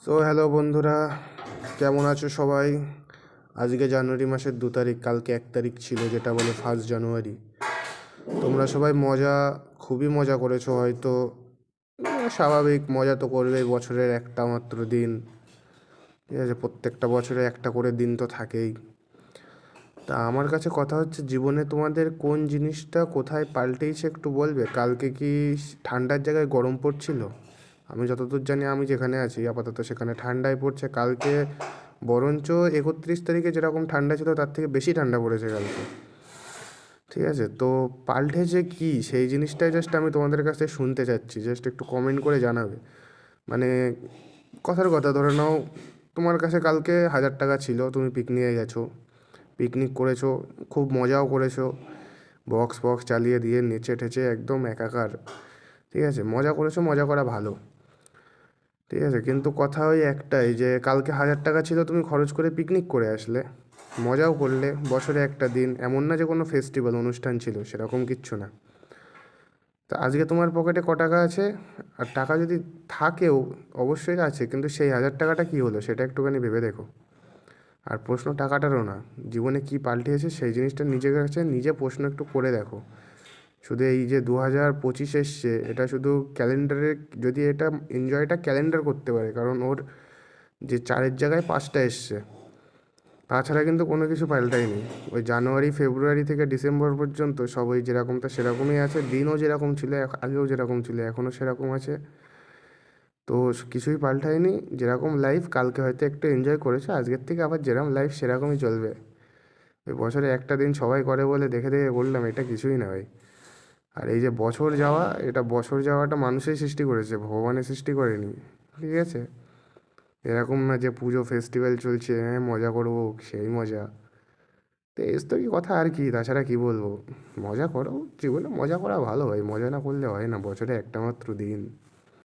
তো হ্যালো বন্ধুরা, কেমন আছো সবাই? আজকে জানুয়ারি মাসের 2 তারিখ, কালকে 1 তারিখ ছিল, যেটা বলে 1 জানুয়ারি। তোমরা সবাই খুবই মজা করেছো হয়তো। স্বাভাবিক, মজা তো করবেই, বছরের একটা মাত্র দিন। ঠিক আছে, প্রত্যেকটা বছরে একটা করে দিন তো থাকেই। তা আমার কাছে কথা হচ্ছে, জীবনে তোমাদের কোন জিনিসটা কোথায় পাল্টেছে একটু বলবে? কালকে কি ঠান্ডার জায়গায় গরম পড়ছিল? আমি যতদূর জানি, আমি যেখানে আছি আপাতত সেখানে ঠান্ডায় পড়ছে। কালকে বরঞ্চ 31 তারিখে যেরকম ঠান্ডা ছিল তার থেকে বেশি ঠান্ডা পড়েছে কালকে। ঠিক আছে, তো পাল্টেছে কি সেই জিনিসটাই জাস্ট আমি তোমাদের কাছ থেকে শুনতে চাচ্ছি। জাস্ট একটু কমেন্ট করে জানাবে। মানে কথার কথা, ধরে নাও তোমার কাছে কালকে 1000 টাকা ছিল, তুমি পিকনিকে গেছো, পিকনিক করেছো, খুব মজাও করেছো, বক্স বক্স চালিয়ে দিয়ে নেচে ঠেচে একদম একাকার। ঠিক আছে, মজা করেছো, মজা করা ভালো। ঠিক আছে, কিন্তু কথা ওই একটাই যে কালকে 1000 টাকা ছিল, তুমি খরচ করে পিকনিক করে আসলে, মজাও করলে, বছরে একটা দিন, এমন না যে কোনো ফেস্টিভ্যাল অনুষ্ঠান ছিল, সেরকম কিচ্ছু না। তা আজকে তোমার পকেটে টাকা আছে? আর টাকা যদি থাকেও, অবশ্যই আছে, কিন্তু সেই 1000 টাকাটা কী হলো সেটা একটুখানি ভেবে দেখো। আর প্রশ্ন টাকাটারও না, জীবনে কী পাল্টিয়েছে সেই জিনিসটা নিজের কাছে নিজে প্রশ্ন একটু করে দেখো। শুধু এই যে 2025 এসছে, এটা শুধু ক্যালেন্ডারে, যদি এটা এনজয়টা ক্যালেন্ডার করতে পারে, কারণ ওর যে 4-এর জায়গায় 5টা এসছে, তাছাড়া কিন্তু কোনো কিছু পাল্টায়নি। ওই জানুয়ারি ফেব্রুয়ারি থেকে ডিসেম্বর পর্যন্ত সব ওই যেরকমটা সেরকমই আছে, দিনও যেরকম ছিল, আগেও যেরকম ছিল এখনও সেরকম আছে। তো কিছুই পাল্টায়নি, যেরকম লাইফ কালকে হয়তো একটু এনজয় করেছে, আজকের থেকে আবার যেরকম লাইফ সেরকমই চলবে। ওই বছরে একটা দিন সবাই করে বলে দেখে দেখে বললাম, এটা কিছুই না ভাই। আর এই যে বছর যাওয়া, এটা বছর যাওয়াটা মানুষই সৃষ্টি করেছে, ভগবানের সৃষ্টি করেনি। ঠিক আছে, এরকম না যে পুজো ফেস্টিভ্যাল চলছে, হ্যাঁ মজা করবো, সেই মজা। তো এস তো কি কথা, আর কি, তাছাড়া কি বলবো? মজা করো, জীবনে মজা করা ভালো ভাই, মজা না করলে হয় না, বছরে একটা মাত্র দিন।